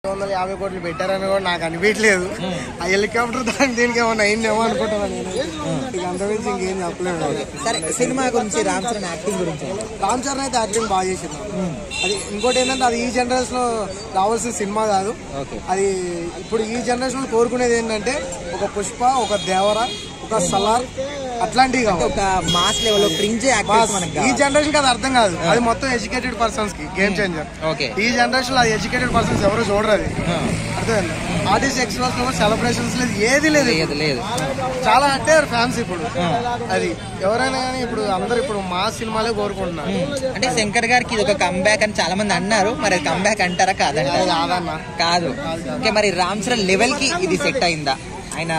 250 కోట్లు పెట్టారని కూడా నాకు అనిపించలేదు. ఆ హెలికాప్టర్ దీనికి ఏమన్నా అయిందేమో అనుకుంటున్నాను నేను. ఇక అంతమించి ఇంకేం చెప్పలేదు. సరే, సినిమా గురించి రామ్ చరణ్ యాక్టింగ్ గురించి. రామ్ చరణ్ అయితే యాక్టింగ్ బాగా చేసింది. అది ఇంకోటి ఏంటంటే అది ఈ జనరేషన్ లో రావాల్సిన సినిమా కాదు. అది ఇప్పుడు ఈ జనరేషన్ లో కోరుకునేది ఏంటంటే ఒక పుష్ప, ఒక దేవర, ఒక సలార్ అట్లాంటివి ఒక మాస్ లెవెల్ క్రింజ్ ఈ జనరేషన్ కి అది అర్థం కాదు. అది మొత్తం ఎడ్యుకేటెడ్ పర్సన్స్ కి గేమ్ చేంజర్. ఈ జనరేషన్ లో అది ఎడ్యుకేటెడ్ పర్సన్స్ ఎవరు చూడరు. అది అర్థమైంది. ఆర్టిస్ట్ ఎక్స్ప్రెస్ లో సెలబ్రేషన్స్ లేదు, ఏది లేదు. చాలా అంటే ఫ్యాన్స్ ఇప్పుడు. అది ఎవరైనా కానీ ఇప్పుడు అందరు ఇప్పుడు మా సినిమాలే కోరుకుంటున్నారు. అంటే శంకర్ గారికి ఇది ఒక కంబ్యాక్ అని చాలా మంది అన్నారు. మరి కంబ్యాక్ అంటారా? కాదన్నా, కాదు. ఓకే, మరి రామ్ చరణ్ లెవెల్ కి ఇది సెట్ అయిందా? ఆయన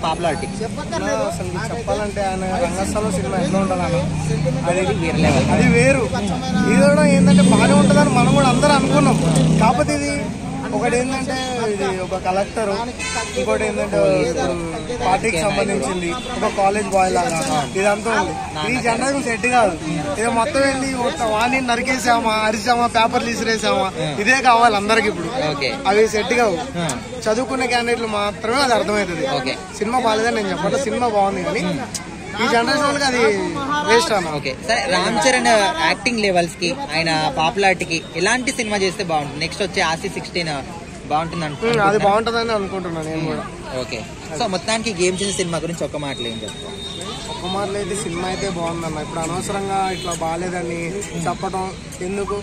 పాపులారిటీ చెప్పాలంటే ఆయన రంగస్థలం సినిమా ఎట్లా ఉంటుందన్న, అది వేరు. ఇది కూడా ఏంటంటే బాగానే ఉంటుందని మనం కూడా అందరూ అనుకున్నాం. కాకపోతే ఇది ఒకటి ఏంటంటే ఇది ఒక కలెక్టర్, ఇంకోటి ఏంటంటే పార్టీకి సంబంధించింది, ఒక కాలేజ్ బాయ్ లాగా ఇదంతా ఉంది. ఈ జనరేషన్ సెట్ కాదు. ఇది మొత్తం వెళ్ళి వాణి నరికేసామా, అరిసామా, పేపర్లు ఇసిరేసామా, ఇదే కావాలి అందరికి ఇప్పుడు. అవి సెట్ కావు. చదువుకునే క్యాండిడేట్లు మాత్రమే అది అర్థమవుతుంది. సినిమా బాగాలేదని నేను చెప్పాలి, సినిమా బాగుంది కానీ ఈ జనరేషన్ అది వేస్ట్ అన్న. ఓకే, సరే, రామ్ చరణ్ యాక్టింగ్ లెవెల్స్ కి, ఆయన పాపులారిటీకి ఎలాంటి సినిమా చేస్తే బాగుంటుంది? నెక్స్ట్ వచ్చే RC16 బాగుంటుంది అనుకుంటున్నా. అది బాగుంటుందని అనుకుంటున్నాను నేను కూడా. ఓకే, సో మొత్తానికి గేమ్ చేసే సినిమా గురించి ఒక మాటలు ఏం చెప్తాం? ఒక్క మాటలు అయితే సినిమా అయితే బాగుందన్న. ఇప్పుడు అనవసరంగా ఇట్లా బాగాలేదని చెప్పడం ఎందుకు?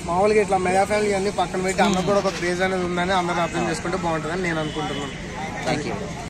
మామూలుగా ఇట్లా మెగా ఫ్యామిలీ అన్ని పక్కన పెట్టి అందరూ కూడా ఒక క్రేజ్ అనేది ఉందని అందరూ అర్థం చేసుకుంటే బాగుంటుందని నేను అనుకుంటున్నాను. Thank you.